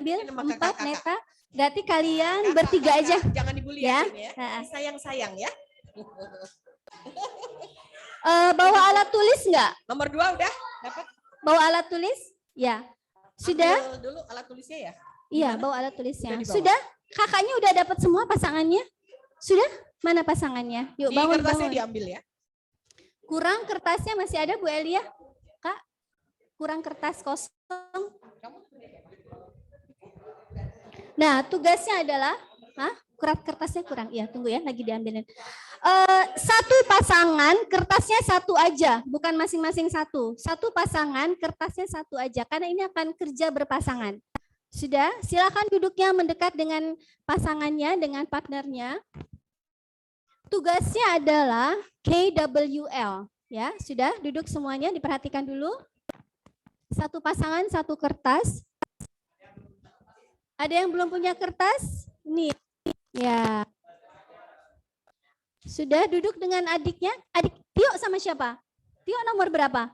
diambil 4 Neta. Berarti kalian bertiga aja. Jangan dibully ya. Sayang-sayang ya. Bawa alat tulis nggak? Nomor 2 udah dapat. Bawa alat tulis? Ya. Sudah? Ambil dulu alat tulisnya ya? Iya, bawa alat tulisnya. Sudah? Kakaknya udah dapat semua pasangannya? Sudah? Mana pasangannya? Yuk bangun, kertasnya bangun. Diambil ya. Kurang kertasnya masih ada Bu Elia? Kak? Kurang kertas kosong? Nah, tugasnya adalah, kertasnya kurang. Iya, tunggu ya, lagi diambilin. Satu pasangan, kertasnya satu aja, bukan masing-masing satu. Satu pasangan, kertasnya satu aja, karena ini akan kerja berpasangan. Sudah, silakan duduknya mendekat dengan pasangannya, dengan partnernya. Tugasnya adalah KWL. Ya, sudah, duduk semuanya, diperhatikan dulu. Satu pasangan, satu kertas. Ada yang belum punya kertas? Nih. Ya. Sudah duduk dengan adiknya. Adik Tio sama siapa? Tio nomor berapa?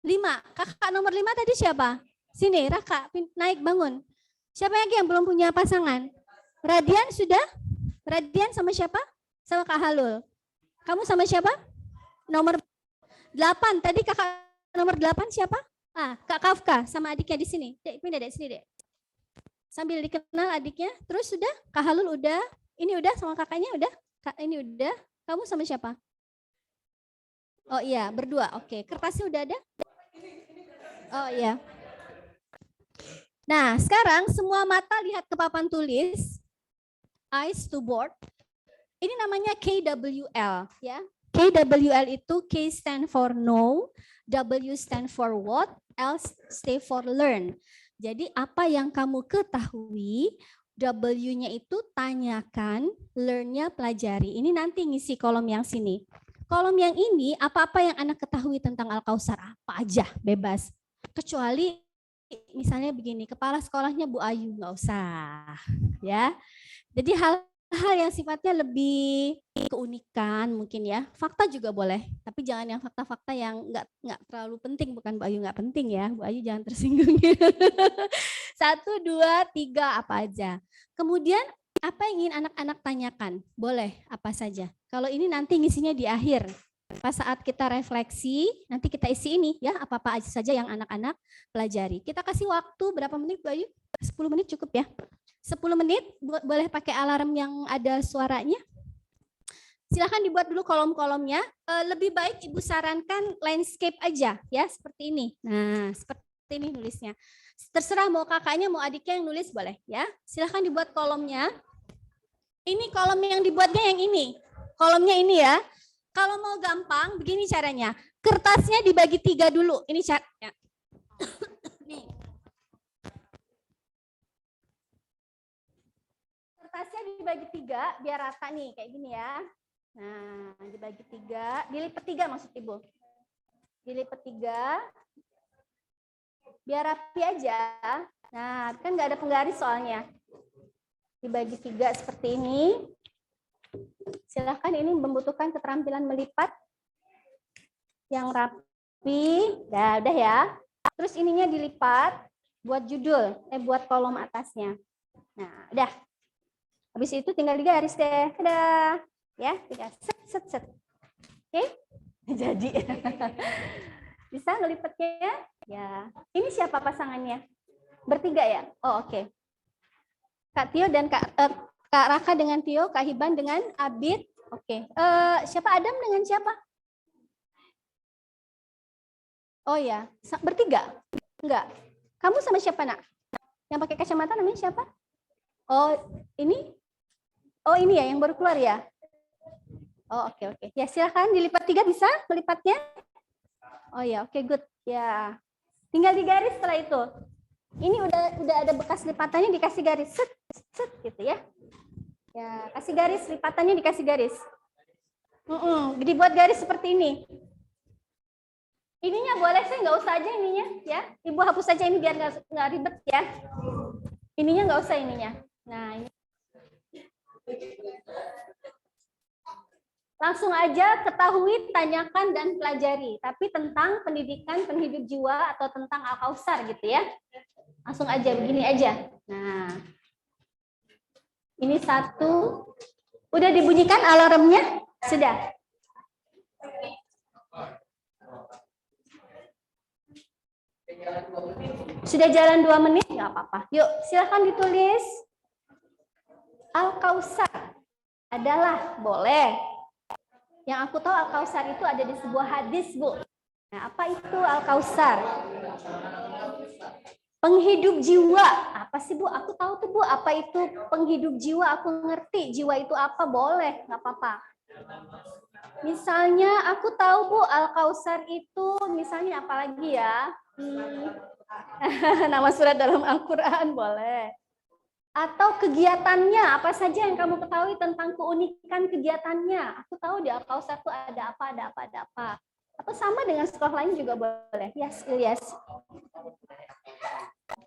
5. Kakak nomor 5 tadi siapa? Sini, Raka, naik bangun. Siapa lagi yang belum punya pasangan? Radian sudah? Radian sama siapa? Sama Kak Halul. Kamu sama siapa? Nomor 8. Tadi kakak nomor 8 siapa? Kak Kafka sama adiknya di sini. Dek, pindah dek sini, Dek. Sambil dikenal adiknya. Terus sudah? Kak Halul udah? Ini udah sama kakaknya udah? Kak, ini udah? Kamu sama siapa? Oh iya, berdua. Oke, kertasnya udah ada? Oh iya. Nah, sekarang semua mata lihat ke papan tulis. Eyes to board. Ini namanya KWL, ya. KWL itu K stand for know, W stand for what, L stay for learn. Jadi apa yang kamu ketahui, W-nya itu tanyakan, learn-nya pelajari. Ini nanti ngisi kolom yang sini. Kolom yang ini apa-apa yang anak ketahui tentang Al-Kausar, apa aja, bebas. Kecuali misalnya begini, kepala sekolahnya Bu Ayu, nggak usah, ya. Jadi hal yang sifatnya lebih keunikan mungkin ya. Fakta juga boleh, tapi jangan yang fakta-fakta yang nggak terlalu penting, bukan Bu Ayu nggak penting ya. Bu Ayu jangan tersinggung. 1, 2, 3 apa aja. Kemudian apa yang ingin anak-anak tanyakan? Boleh apa saja. Kalau ini nanti ngisinya di akhir. Pas saat kita refleksi, nanti kita isi ini ya, apa-apa aja saja yang anak-anak pelajari. Kita kasih waktu berapa menit Bu Ayu? 10 menit cukup ya. 10 menit, boleh pakai alarm yang ada suaranya. Silahkan dibuat dulu kolom-kolomnya. Lebih baik Ibu sarankan landscape aja ya, seperti ini. Nah, seperti ini nulisnya. Terserah mau kakaknya, mau adiknya yang nulis boleh ya. Silahkan dibuat kolomnya. Ini kolom yang dibuatnya yang ini. Kolomnya ini ya. Kalau mau gampang, begini caranya. Kertasnya dibagi 3 dulu. Ini caranya. Nih. Kertasnya dibagi 3 biar rata nih, kayak gini ya. Nah, dibagi 3, dilipat 3 maksud Ibu. Dilipat 3. Biar rapi aja. Nah, kan nggak ada penggaris soalnya. Dibagi 3 seperti ini. Silahkan, ini membutuhkan keterampilan melipat yang rapi. Nah, udah ya. Terus ininya dilipat buat judul, buat kolom atasnya. Nah, udah. Habis itu tinggal digaris deh. Dadah. Ya, tinggal set. Oke? Jadi. Bisa ngelipatnya? Ya. Ini siapa pasangannya? Bertiga ya? Oh, oke. Kak Tio dan Kak Raka dengan Tio, Kak Hiban dengan Abid. Oke. Siapa Adam dengan siapa? Oh ya, bertiga? Enggak. Kamu sama siapa, Nak? Yang pakai kacamata namanya siapa? Oh, ini? Oh, ini ya yang baru keluar ya? Oh, oke. Ya, silakan dilipat 3 bisa melipatnya? Oh ya, oke, good. Ya. Tinggal digaris setelah itu. Ini udah ada bekas lipatannya, dikasih garis. Set gitu ya. Ya, kasih garis, lipatannya dikasih garis. Dibuat garis seperti ini. Ininya boleh sih, nggak usah aja ininya ya. Ibu hapus saja ini biar nggak ribet ya. Ininya nggak usah ininya. Nah, ini. Langsung aja ketahui, tanyakan, dan pelajari. Tapi tentang pendidikan penghidup jiwa atau tentang Al-Kausar gitu ya. Langsung aja, begini aja. Nah, ini satu. Udah dibunyikan alarmnya? Sudah. Sudah jalan 2 menit? Nggak apa-apa. Yuk, silahkan ditulis. Al-Kausar adalah, boleh. Yang aku tahu Al-Kausar itu ada di sebuah hadis, Bu. Nah, apa itu Al-Kausar? Penghidup jiwa. Apa sih, Bu? Aku tahu tuh, Bu. Apa itu penghidup jiwa? Aku ngerti. Jiwa itu apa? Boleh. Nggak apa-apa. Misalnya, aku tahu, Bu, Al-Kausar itu, misalnya apalagi ya? Nama surat dalam Al-Quran, boleh. Atau kegiatannya, apa saja yang kamu ketahui tentang keunikan kegiatannya. Aku tahu di Al-Kausar itu ada apa, ada apa, ada apa. Atau sama dengan sekolah lain juga boleh. Yes, Ilyas.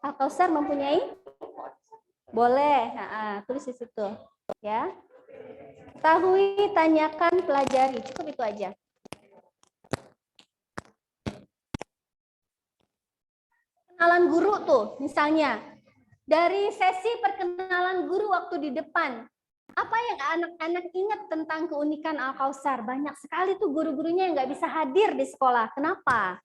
Al-Kausar mempunyai? Boleh. Nah, tulis di situ. Ya. Ketahui, tanyakan, pelajari. Cukup itu aja. Kenalan guru tuh, misalnya. Dari sesi perkenalan guru waktu di depan. Apa yang anak-anak ingat tentang keunikan Al-Kausar? Banyak sekali tuh guru-gurunya yang nggak bisa hadir di sekolah. Kenapa?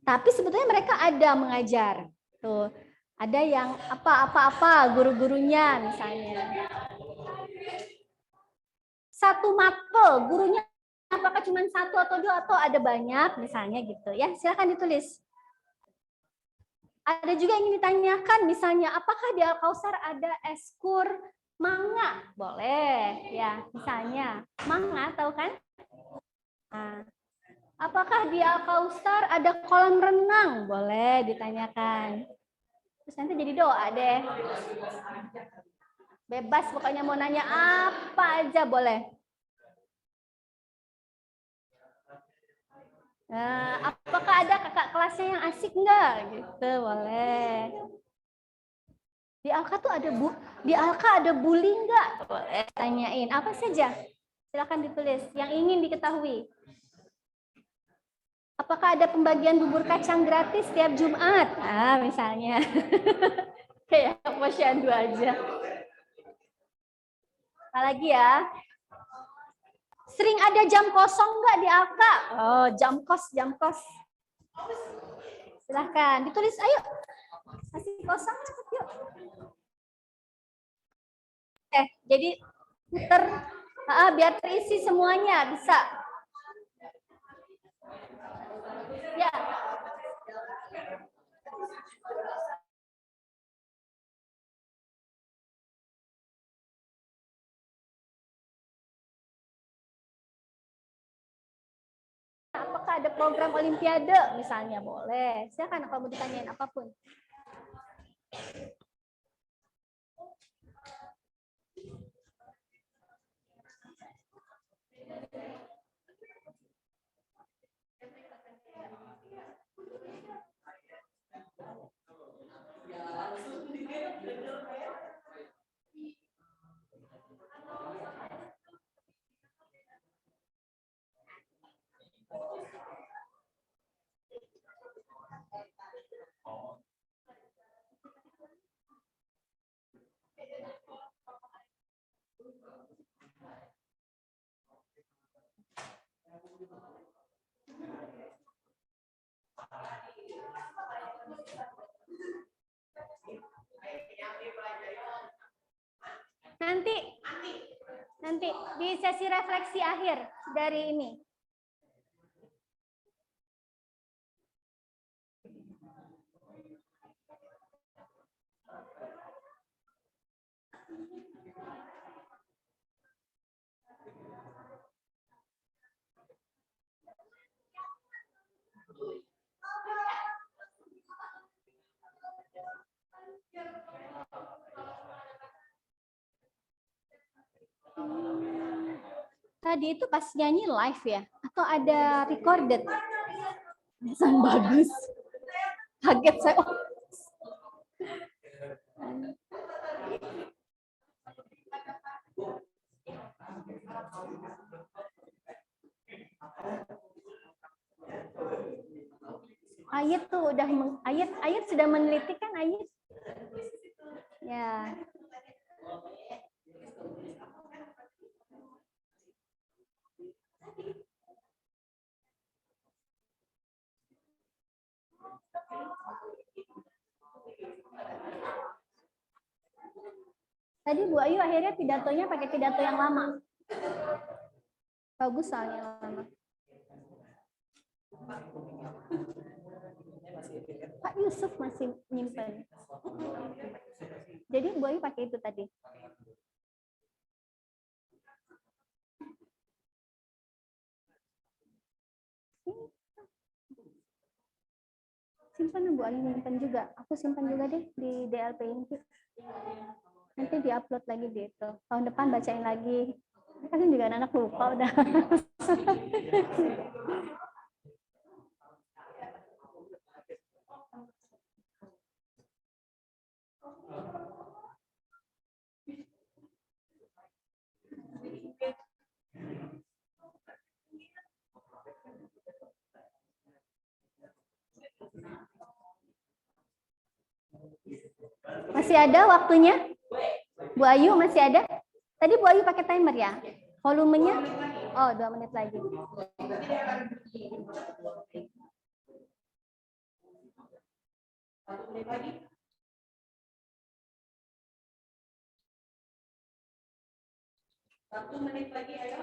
Tapi sebetulnya mereka ada mengajar. Tuh, ada yang apa-apa guru-gurunya misalnya. Satu mapel, gurunya apakah cuma satu atau dua atau ada banyak misalnya gitu ya. Silakan ditulis. Ada juga yang ingin ditanyakan misalnya apakah di Al-Kausar ada eskur manga? Boleh ya, misalnya manga tahu kan? Nah, apakah di Al-Kausar ada kolam renang? Boleh ditanyakan. Terus nanti jadi doa deh. Bebas pokoknya mau nanya apa aja boleh. Nah, apakah ada kakak kelasnya yang asik enggak? Gitu, boleh. Di Alka tuh ada di Alka ada bully enggak? Boleh tanyain. Apa saja? Silakan ditulis yang ingin diketahui. Apakah ada pembagian bubur kacang gratis setiap Jumat? Ah, misalnya. Kayak posyandu aja. Apalagi ya? Sering ada jam kosong nggak di Alka? Oh, jam kos. Silahkan ditulis, ayo. Masih kosong, cepet yuk. Jadi puter, biar terisi semuanya, bisa. Ya. Apakah ada program olimpiade misalnya? Boleh. Silakan kalau mau ditanyain apapun. Nanti di sesi refleksi akhir dari ini. Tadi itu pas nyanyi live ya? Atau ada recorded? Sang bagus. Kaget saya. Oh. Ayat tuh udah ayat sudah meneliti kan ayat? Ya. Tadi Bu Ayu akhirnya pidatonya pakai pidato yang lama. Bagus soalnya yang lama. Pak Yusuf masih nyimpen. Jadi Bu Ayu pakai itu tadi. Simpan Bu Ayu nyimpen juga. Aku simpan juga deh di DLP ini. Nanti diupload lagi di itu. Tahun depan bacain lagi. Kan juga anak lupa udah. Masih ada waktunya? Bu Ayu masih ada? Tadi Bu Ayu pakai timer ya? Volumenya? Oh, 2 menit lagi. Satu menit lagi, ayo.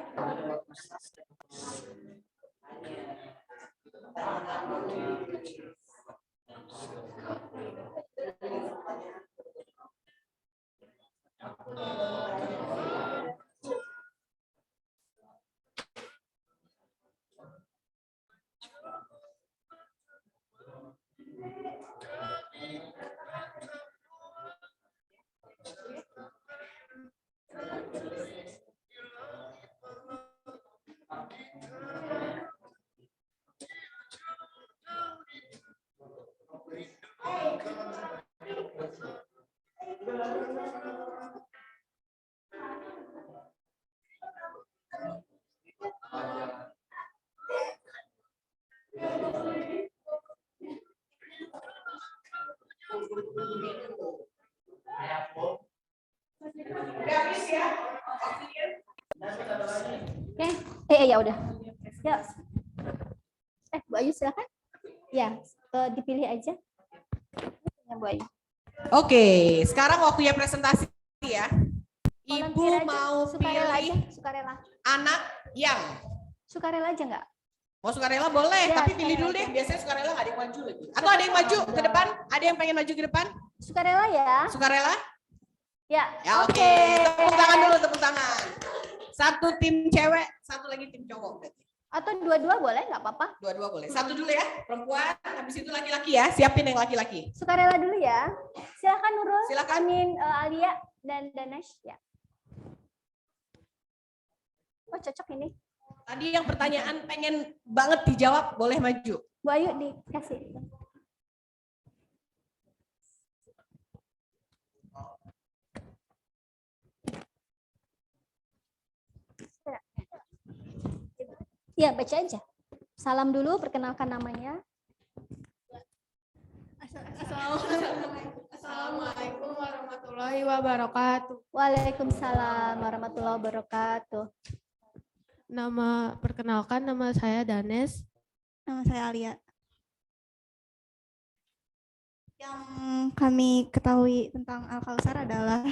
Oke, ya udah. Ya. Bu Ayu silakan. Ya, dipilih aja. Ya, Bu Ayu. Oke, sekarang waktunya presentasi ya. Ibu Volunteer aja, mau sukarela aja, pilih sukarela. anak yang Sukarela aja nggak? mau sukarela boleh, Ya, tapi pilih dulu sukarela deh. aja. Biasanya sukarela nggak ada yang maju lagi. Atau ada yang maju ke depan? Ada yang pengen maju ke depan? Sukarela ya? Sukarela? Ya. Ya oke. Tepuk tangan dulu, tepuk tangan. Satu tim cewek, satu lagi tim cowok. Atau dua-dua boleh, nggak apa-apa. Dua-dua boleh. Satu dulu ya, perempuan. Habis itu laki-laki ya. Siapin yang laki-laki. Sukarela dulu ya. Silakan Nurul. Silakan. Amin, Alia dan Danesh ya. Oh cocok ini. Tadi yang pertanyaan pengen banget dijawab, boleh maju. Bu Ayu dikasih. Ya, baca aja. Salam dulu, perkenalkan namanya. Assalamualaikum warahmatullahi wabarakatuh. Waalaikumsalam warahmatullahi wabarakatuh. Perkenalkan nama saya Danes. Nama saya Alia. Yang kami ketahui tentang Al-Kausar adalah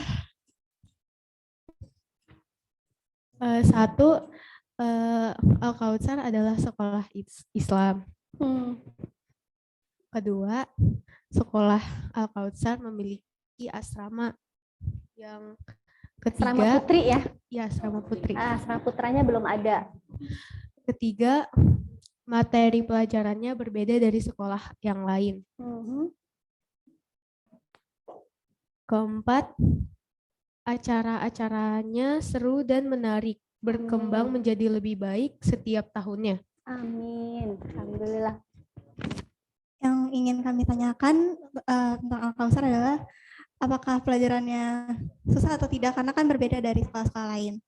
Satu, Al-Kausar adalah sekolah Islam. Kedua, sekolah Al-Kausar memiliki asrama. Yang ketiga, Asrama putri ya? Ya, asrama putri. Asrama putranya belum ada. Ketiga, materi pelajarannya berbeda dari sekolah yang lain. Keempat, acara-acaranya seru dan menarik, berkembang menjadi lebih baik setiap tahunnya. Amin. Alhamdulillah. yang ingin kami tanyakan tentang Al-Kausar adalah apakah pelajarannya susah atau tidak, karena kan berbeda dari sekolah-sekolah lain.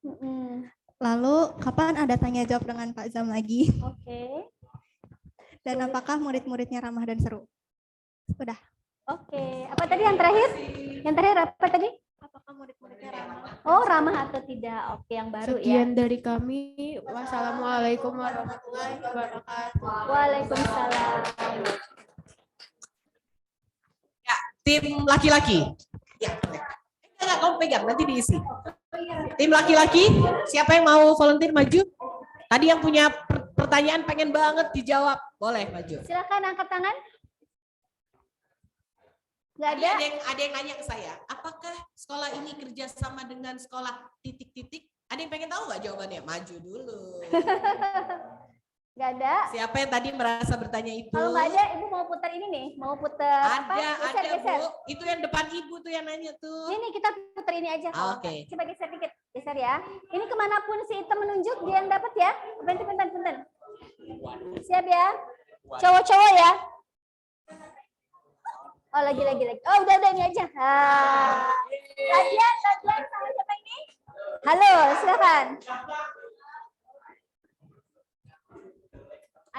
Lalu kapan ada tanya jawab dengan Pak Zam lagi? Oke. Dan apakah murid-muridnya ramah dan seru? Udah. Oke, apa tadi yang terakhir? Yang terakhir apa tadi? Apakah murid-muridnya ramah? Oh, ramah atau tidak? Oke, yang baru ya. Sekian dari kami. Wassalamualaikum warahmatullahi wabarakatuh. Waalaikumsalam. Ya, tim laki-laki. Ya, enggak, kamu pegang, nanti diisi. Tim laki-laki, siapa yang mau volunteer maju? Tadi yang punya pertanyaan pengen banget dijawab, boleh maju. Silakan angkat tangan. Nggak ada? Ada yang nanya ke saya, apakah sekolah ini kerjasama dengan sekolah titik-titik? Ada yang pengen tahu nggak jawabannya? Maju dulu. Nggak ada? Siapa yang tadi merasa bertanya itu? Kalau nggak ada, Ibu mau putar ini nih. Mau putar apa? Ada Geser. Bu. Itu yang depan Ibu tuh yang nanya tuh. Ini kita putar ini aja. Oke. Coba geser dikit. Geser ya. Ini kemanapun si hitam menunjuk, dia yang dapat ya. Bentar. Siap ya? Cowok-cowok ya? Oh, lagi. Oh, udah ini aja. Radian sama siapa ini? Halo, silakan.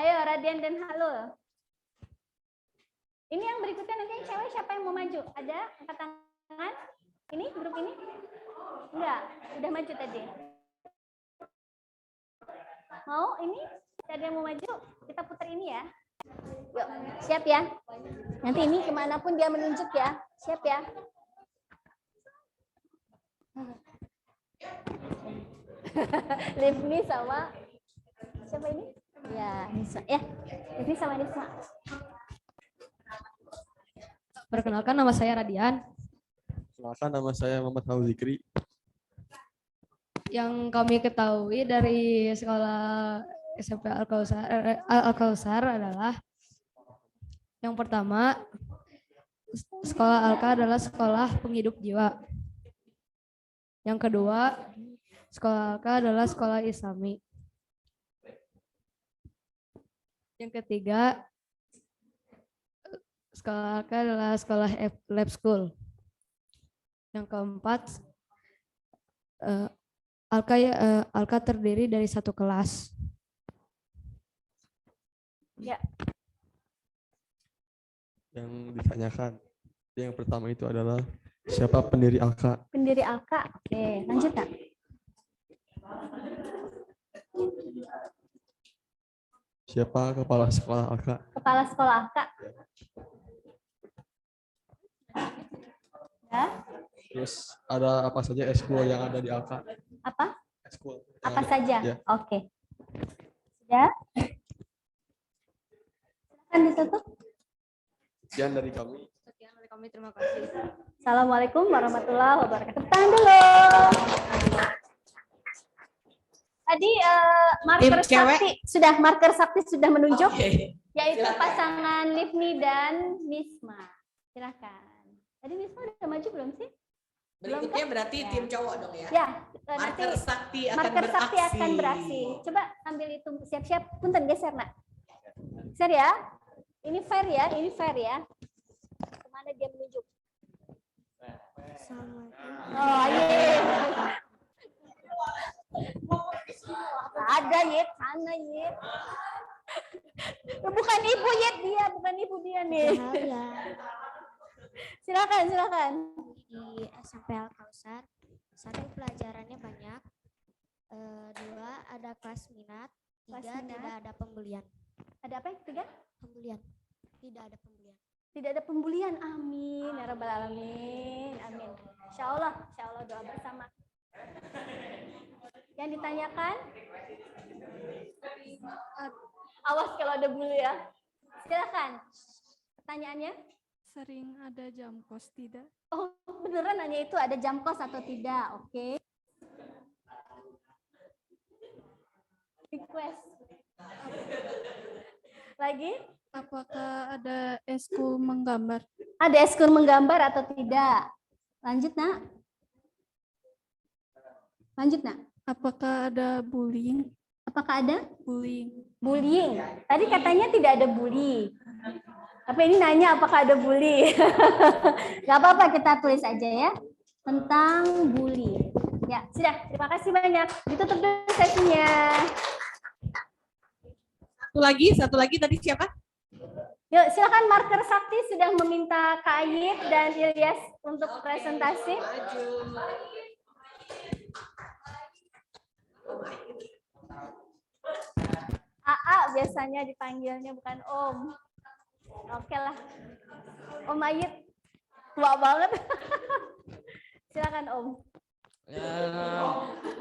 Ayo, Radian dan halo. Ini yang berikutnya nanti yang cewek siapa yang mau maju? Ada angkat tangan? Ini grup ini? Enggak, udah maju tadi. Mau ini? Ada yang mau maju? Kita putar ini ya. Yuk, siap ya. Nanti ini kemanapun dia menunjuk ya. Siap ya. Livni sama siapa ini? Ya, Nisa. Ya, Livni sama Nisa. Perkenalkan, nama saya Radian. Perkenalkan, nama saya Muhammad Hauzikri. Yang kami ketahui dari sekolah SMP Al-Kausar adalah yang pertama, sekolah Alka adalah sekolah penghidup jiwa. Yang kedua, sekolah Alka adalah sekolah Islami. Yang ketiga, sekolah Alka adalah sekolah lab school. Yang keempat, Alka terdiri dari satu kelas. Ya. Yang ditanyakan, yang pertama itu adalah siapa pendiri Alka? Pendiri Alka. Oke, lanjut Kak. Siapa kepala sekolah Alka? Kepala sekolah Alka. Ya. Terus ada apa saja eskul yang ada di Alka? Apa? Eskul. Apa saja? Ya. Oke. Sudah? Silakan ditutup. Sekian dari kami. Sekian dari kami, terima kasih. Assalamualaikum warahmatullahi wabarakatuh. Tahan dulu. Tadi marker Tim cewek. sakti sudah menunjuk, Oke. yaitu Silakan. pasangan Livni dan Nisma. Silakan. Tadi Nisma udah maju belum sih? Berikutnya berarti Ya. tim cowok dong ya. Ya, nanti Marker sakti akan marker beraksi. sakti akan beraksi. Coba ambil itu, siap-siap. Punten geser nak. Geser ya. Ini fair ya, Kemana dia menunjuk? Oh, iya. Ada Yit, sana Yit. Bukan ibu Yit dia, bukan ibu dia nih. Silakan. Di SMP Al-Kausar, satu pelajarannya banyak, dua ada kelas minat, Kelas tiga minat. tidak ada pembelian. Ada apa yang ketiga? Pembelian, tidak ada pembelian. Tidak ada pembulian. Amin ya rabbal alamin. Amin. Insya Allah doa bersama. Yang ditanyakan? Awas kalau ada bulu ya. Silakan. Pertanyaannya? Sering ada jam kos tidak? Oh, beneran nanya itu ada jam kos atau tidak? Oke. Request. Lagi? Apakah ada eskul menggambar? Ada eskul menggambar atau tidak? Lanjut, Nak. Apakah ada bullying? Apakah ada? Bullying. Bullying. Tadi katanya tidak ada bully. Tapi ini nanya apakah ada bully. Gak apa-apa, kita tulis aja ya. Tentang bully. Ya, sudah. Terima kasih banyak. Ditutup dulu sesinya. Satu lagi tadi siapa? Yuk, silakan marker Sakti sudah meminta Kak Ayib dan Ilyas untuk presentasi. AA biasanya dipanggilnya, bukan Om. Oke lah. Om Ayib, tua banget. Silakan Om.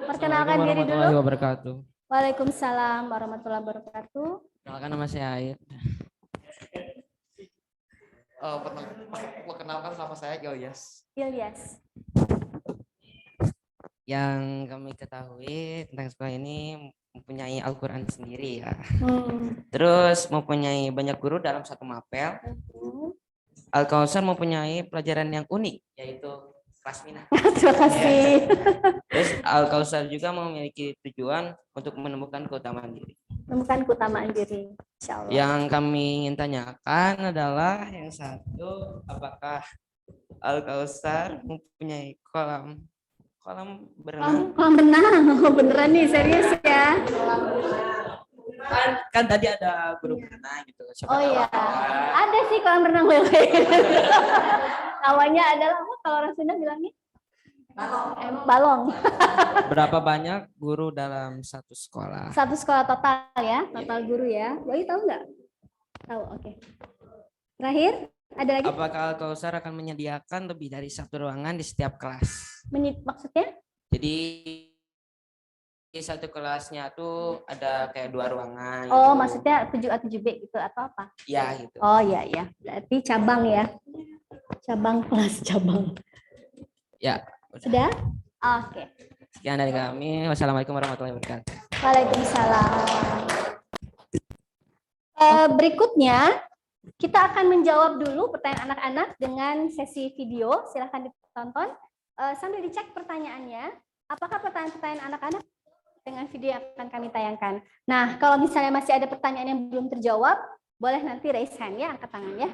Perkenalkan diri dulu. Warahmatullahi wabarakatuh. Waalaikumsalam warahmatullahi wabarakatuh. Perkenalkan nama saya Aid. Perkenalkan nama saya Ilyas. Ilyas. Yang kami ketahui tentang sekolah ini mempunyai Al-Quran sendiri ya. Terus mempunyai banyak guru dalam satu mapel. Al-Kausar mempunyai pelajaran yang unik, yaitu kelas minat. Terima kasih. Terus Al-Kausar juga memiliki tujuan untuk menemukan keutamaan diri. Menemukan keutamaan diri. Insya Allah. Yang kami ingin tanyakan adalah yang satu, apakah Al-Kausar mempunyai kolam berenang? Kolam renang. Oh, beneran nih, serius ya. Kan tadi ada guru berenang gitu. Siapa Oh tahu iya, ada. ada sih kolam renang lele. Namanya adalah apa kalau orang Sunda bilangnya? Balong. Berapa banyak guru dalam satu sekolah? Satu sekolah total ya, total guru ya. Woi tahu nggak? Tahu, oke. Terakhir, ada lagi? Apakah Al-Kausar akan menyediakan lebih dari satu ruangan di setiap kelas? Maksudnya? Jadi di satu kelasnya tuh ada kayak 2 ruangan. Oh, gitu. maksudnya 7A 7B gitu atau apa? Ya gitu. Oh iya ya, berarti cabang ya. Cabang kelas cabang. Ya. Sudah? Oke. Sekian dari kami. Wassalamualaikum warahmatullahi wabarakatuh. Waalaikumsalam. Berikutnya kita akan menjawab dulu pertanyaan anak-anak dengan sesi video. Silahkan ditonton. Sambil dicek pertanyaannya. Apakah pertanyaan-pertanyaan anak-anak dengan video yang akan kami tayangkan? Nah, kalau misalnya masih ada pertanyaan yang belum terjawab, boleh nanti raise hand ya, angkat tangan ya.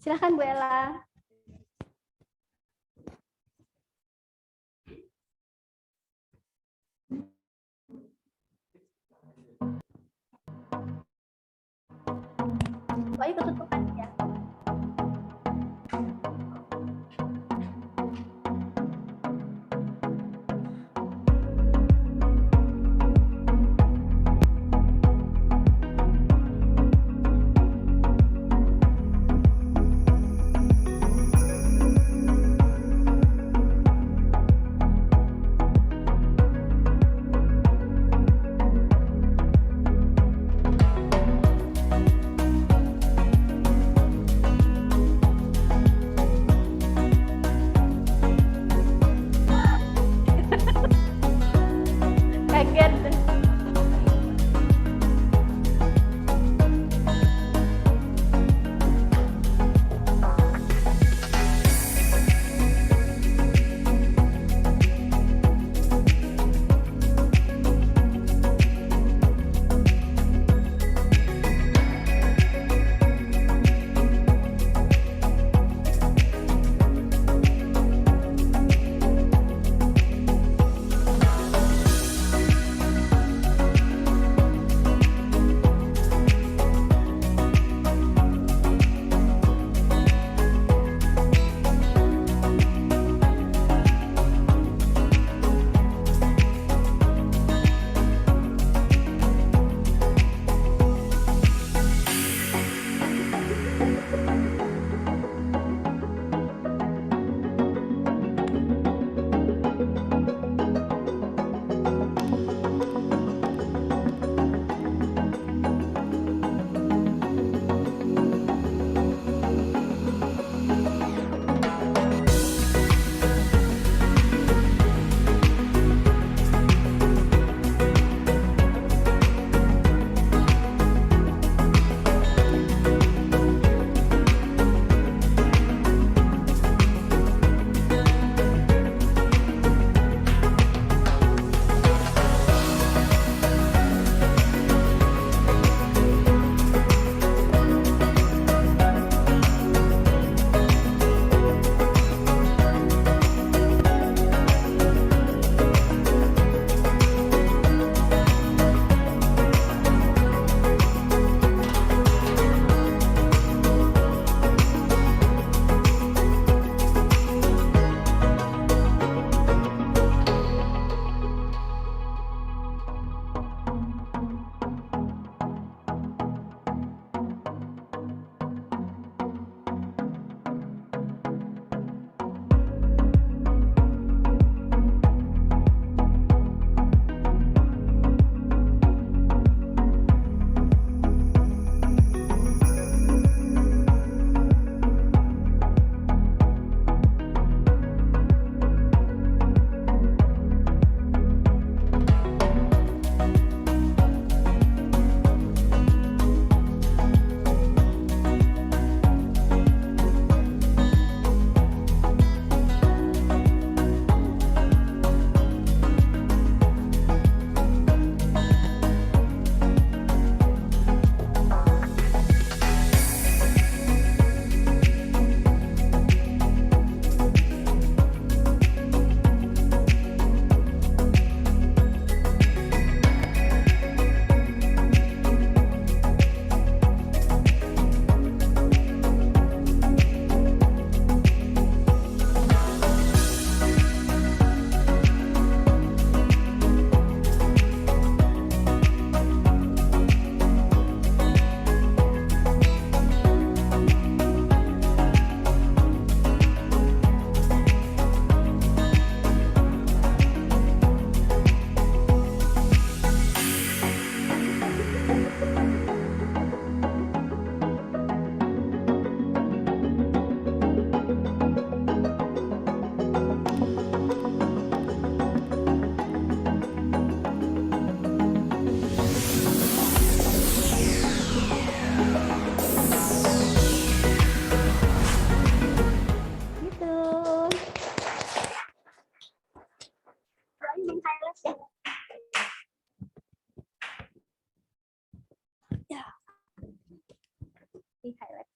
Silahkan Bu Ella. Baik, ketutupan ya.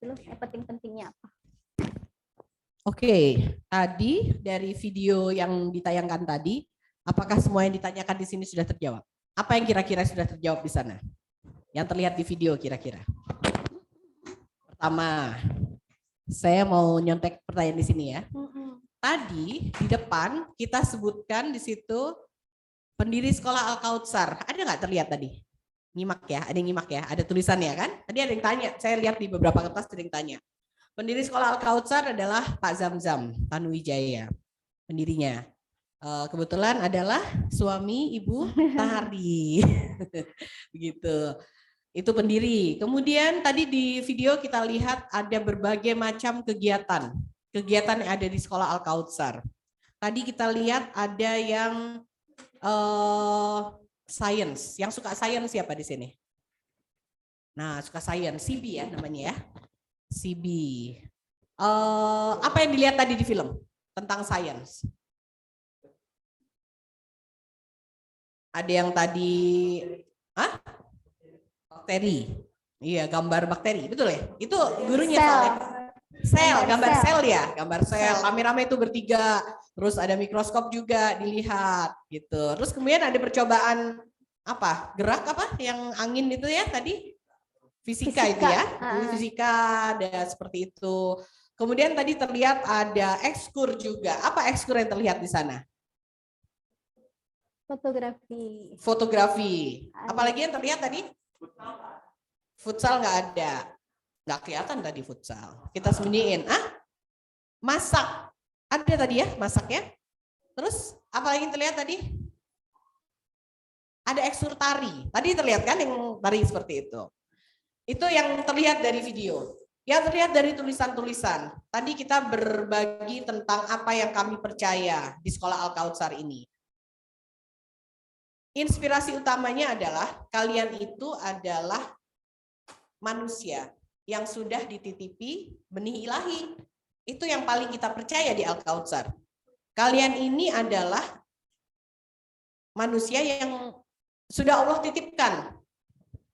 gitu loh, penting-pentingnya apa. Oke, tadi dari video yang ditayangkan tadi, apakah semua yang ditanyakan di sini sudah terjawab? Apa yang kira-kira sudah terjawab di sana? Yang terlihat di video kira-kira. Pertama, saya mau nyontek pertanyaan di sini ya. Tadi di depan kita sebutkan di situ pendiri sekolah Al-Kautsar. Ada nggak terlihat tadi? Nyimak ya, ada yang nyimak ya, ada tulisannya kan? Tadi ada yang tanya, saya lihat di beberapa kertas ada yang tanya. Pendiri sekolah Al-Kautsar adalah Pak Zamzam Tanuwijaya, pendirinya. Kebetulan adalah suami Ibu Tari. Begitu. Itu pendiri. Kemudian tadi di video kita lihat ada berbagai macam kegiatan. Kegiatan yang ada di sekolah Al-Kautsar. Tadi kita lihat ada yang science. Yang suka science siapa di sini? Nah, suka science, CB ya namanya ya. CB. Apa yang dilihat tadi di film tentang science? Ada yang tadi, bakteri. Iya, gambar bakteri, betul ya? Itu gurunya soalnya. Sel, gambar sel ya, gambar sel. Rame-rame itu bertiga. Terus ada mikroskop juga dilihat, gitu. Terus kemudian ada percobaan apa? Gerak apa? Yang angin itu ya tadi? Fisika itu ya, fisika ada seperti itu. Kemudian tadi terlihat ada ekskur juga. Apa ekskur yang terlihat di sana? Fotografi. Fotografi. Apalagi yang terlihat tadi? Futsal nggak ada. Nggak kelihatan tadi futsal. Kita sembunyiin. Masak. Ada tadi ya masaknya. Terus apalagi yang terlihat tadi? Ada ekskur tari. Tadi terlihat kan yang tari seperti itu. Itu yang terlihat dari video. Yang terlihat dari tulisan-tulisan. Tadi kita berbagi tentang apa yang kami percaya di sekolah Al-Kautsar ini. Inspirasi utamanya adalah kalian itu adalah manusia yang sudah dititipi benih ilahi. Itu yang paling kita percaya di Al-Kautsar. Kalian ini adalah manusia yang sudah Allah titipkan.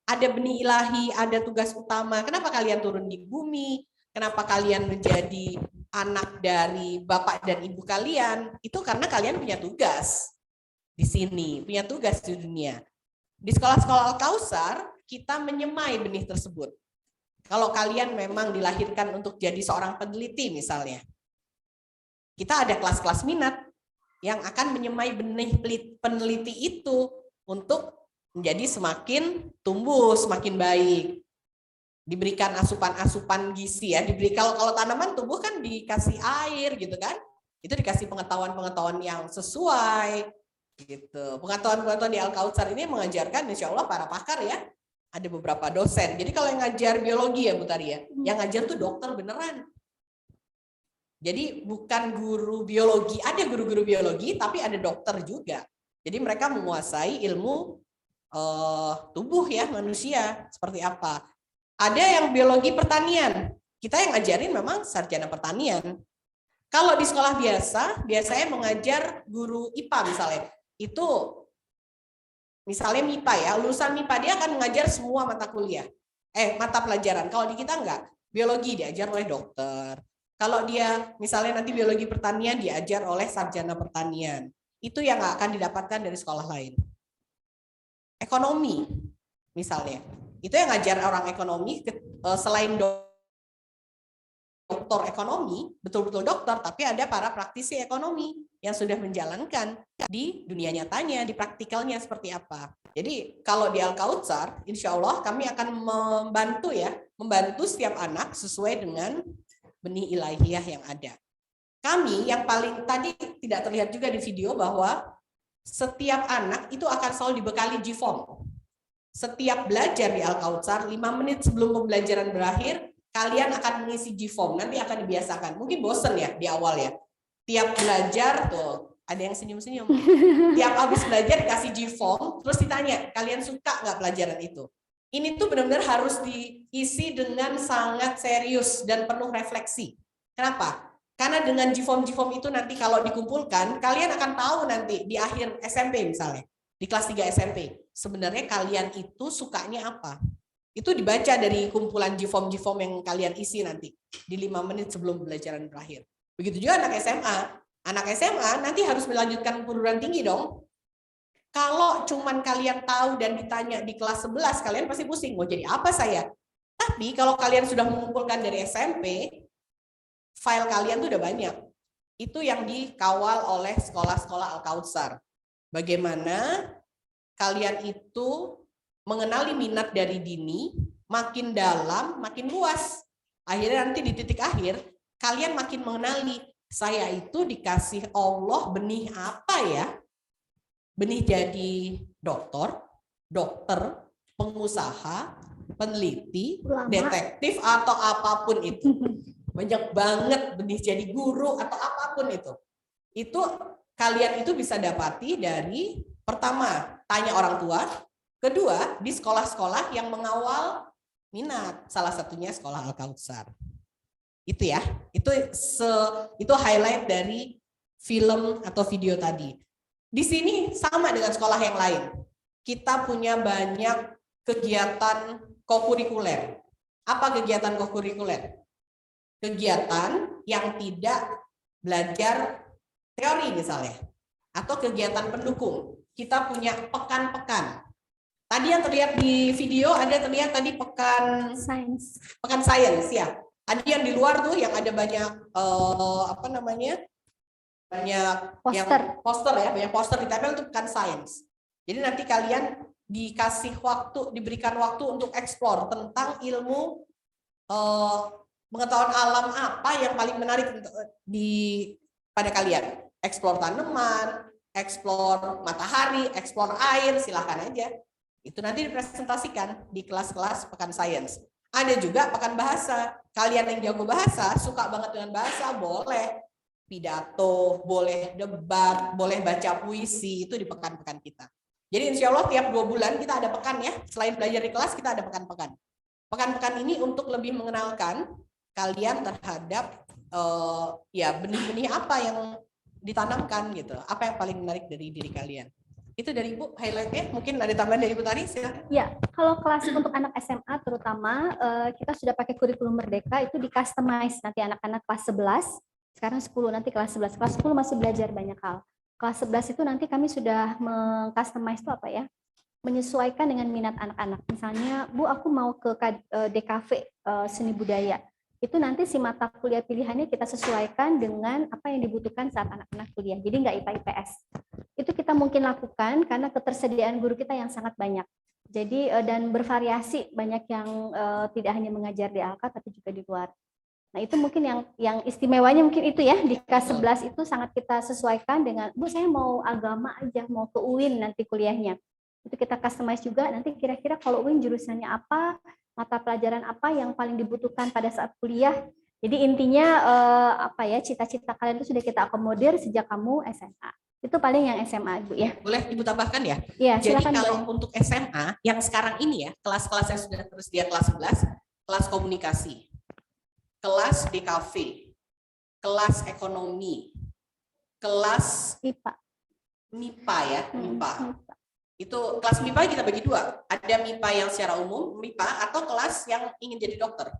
Ada benih ilahi, ada tugas utama. Kenapa kalian turun di bumi? Kenapa kalian menjadi anak dari bapak dan ibu kalian? Itu karena kalian punya tugas di sini, punya tugas di dunia. Di sekolah-sekolah Al-Kautsar, kita menyemai benih tersebut. Kalau kalian memang dilahirkan untuk jadi seorang peneliti misalnya, kita ada kelas-kelas minat yang akan menyemai benih peneliti itu untuk menjadi semakin tumbuh, semakin baik. Diberikan asupan-asupan gizi ya, kalau tanaman tumbuh kan dikasih air gitu kan. Itu dikasih pengetahuan-pengetahuan yang sesuai gitu. Pengetahuan-pengetahuan di Al-Kautsar ini mengajarkan insya Allah para pakar ya. Ada beberapa dosen. Jadi kalau yang ngajar biologi ya Bu Tari ya, yang ngajar tuh dokter beneran. Jadi bukan guru biologi, ada guru-guru biologi tapi ada dokter juga. Jadi mereka menguasai ilmu tubuh ya manusia seperti apa. Ada yang biologi pertanian. Kita yang ngajarin memang sarjana pertanian. Kalau di sekolah biasanya mengajar guru IPA misalnya. Itu misalnya MIPA ya, lulusan MIPA dia akan mengajar semua mata kuliah. Mata pelajaran. Kalau di kita enggak. Biologi diajar oleh dokter. Kalau dia misalnya nanti biologi pertanian diajar oleh sarjana pertanian. Itu yang nggak akan didapatkan dari sekolah lain. Ekonomi misalnya. Itu yang ngajar orang ekonomi selain dokter ekonomi, betul-betul dokter, tapi ada para praktisi ekonomi yang sudah menjalankan di dunia nyatanya, di praktikalnya seperti apa. Jadi kalau di Al-Kautsar, insya Allah kami akan membantu setiap anak sesuai dengan benih ilahiyah yang ada. Kami yang paling tadi tidak terlihat juga di video bahwa setiap anak itu akan selalu dibekali G-form. Setiap belajar di Al-Kautsar, 5 menit sebelum pembelajaran berakhir, kalian akan mengisi G-form. Nanti akan dibiasakan. Mungkin bosen ya di awal ya. Tiap belajar tuh, ada yang senyum-senyum. Tiap habis belajar dikasih G-form, terus ditanya, kalian suka nggak pelajaran itu? Ini tuh benar-benar harus diisi dengan sangat serius dan penuh refleksi. Kenapa? Karena dengan G-form itu nanti kalau dikumpulkan, kalian akan tahu nanti di akhir SMP misalnya, di kelas 3 SMP, sebenarnya kalian itu sukanya apa? Itu dibaca dari kumpulan G-form yang kalian isi nanti di 5 menit sebelum pembelajaran berakhir. Begitu juga anak SMA. Anak SMA nanti harus melanjutkan perguruan tinggi dong. Kalau cuman kalian tahu dan ditanya di kelas 11, kalian pasti pusing, mau jadi apa saya? Tapi kalau kalian sudah mengumpulkan dari SMP, file kalian tuh udah banyak. Itu yang dikawal oleh sekolah-sekolah Al-Kautsar. Bagaimana kalian itu mengenali minat dari dini, makin dalam, makin luas. Akhirnya nanti di titik akhir, kalian makin mengenali, saya itu dikasih Allah benih apa ya? Benih jadi dokter, pengusaha, peneliti, detektif, atau apapun itu. Banyak banget benih jadi guru atau apapun itu. Itu kalian itu bisa dapati dari pertama, tanya orang tua. Kedua, di sekolah-sekolah yang mengawal minat, salah satunya sekolah Al-Kautsar. Itu ya, itu highlight dari film atau video tadi. Di sini sama dengan sekolah yang lain. Kita punya banyak kegiatan kokurikuler. Apa kegiatan kokurikuler? Kegiatan yang tidak belajar teori misalnya, atau kegiatan pendukung. Kita punya pekan-pekan. Tadi yang terlihat di video terlihat tadi pekan sains ya. Tadi yang di luar tuh yang ada banyak banyak poster ya, banyak poster ditempel itu pekan sains. Jadi nanti kalian diberikan waktu untuk eksplor tentang ilmu pengetahuan alam apa yang paling menarik pada kalian. Eksplor tanaman, eksplor matahari, eksplor air, silahkan aja. Itu nanti dipresentasikan di kelas-kelas pekan sains. Ada juga pekan bahasa. Kalian yang jago bahasa, suka banget dengan bahasa, boleh pidato, boleh debat, boleh baca puisi, itu di pekan-pekan kita. Jadi insya Allah tiap 2 bulan kita ada pekan ya. Selain belajar di kelas, kita ada pekan-pekan. Pekan-pekan ini untuk lebih mengenalkan kalian terhadap benih-benih apa yang ditanamkan gitu. Apa yang paling menarik dari diri kalian. Itu dari Ibu highlight-nya, mungkin ada tambahan dari Ibu Tari, silakan. Ya, kalau kelas untuk anak SMA terutama kita sudah pakai kurikulum Merdeka, itu di customize nanti anak-anak kelas 11, sekarang 10 nanti kelas 11. Kelas 10 masih belajar banyak hal. Kelas 11 itu nanti kami sudah meng-customize itu apa ya? Menyesuaikan dengan minat anak-anak. Misalnya, Bu, aku mau ke DKV seni budaya. Itu nanti si mata kuliah pilihannya kita sesuaikan dengan apa yang dibutuhkan saat anak-anak kuliah. Jadi nggak IPA IPS. Itu kita mungkin lakukan karena ketersediaan guru kita yang sangat banyak. Jadi dan bervariasi, banyak yang tidak hanya mengajar di Alka tapi juga di luar. Nah, itu mungkin yang istimewanya mungkin itu ya, di kelas 11 itu sangat kita sesuaikan dengan, Bu, saya mau agama aja, mau ke UIN nanti kuliahnya. Itu kita customize juga, nanti kira-kira kalau UIN jurusannya apa, mata pelajaran apa yang paling dibutuhkan pada saat kuliah. Jadi intinya cita-cita kalian itu sudah kita akomodir sejak kamu SMA. Itu paling yang SMA, Bu ya. Boleh Ibu tambahkan ya? Iya, jadi silakan, kalau Bu. untuk SMA yang sekarang ini ya, kelas-kelas yang sudah tersedia kelas 11, kelas komunikasi, kelas DKV, kelas ekonomi, kelas MIPA ya, MIPA. Itu kelas MIPA kita bagi 2. Ada MIPA yang secara umum, MIPA, atau kelas yang ingin jadi dokter.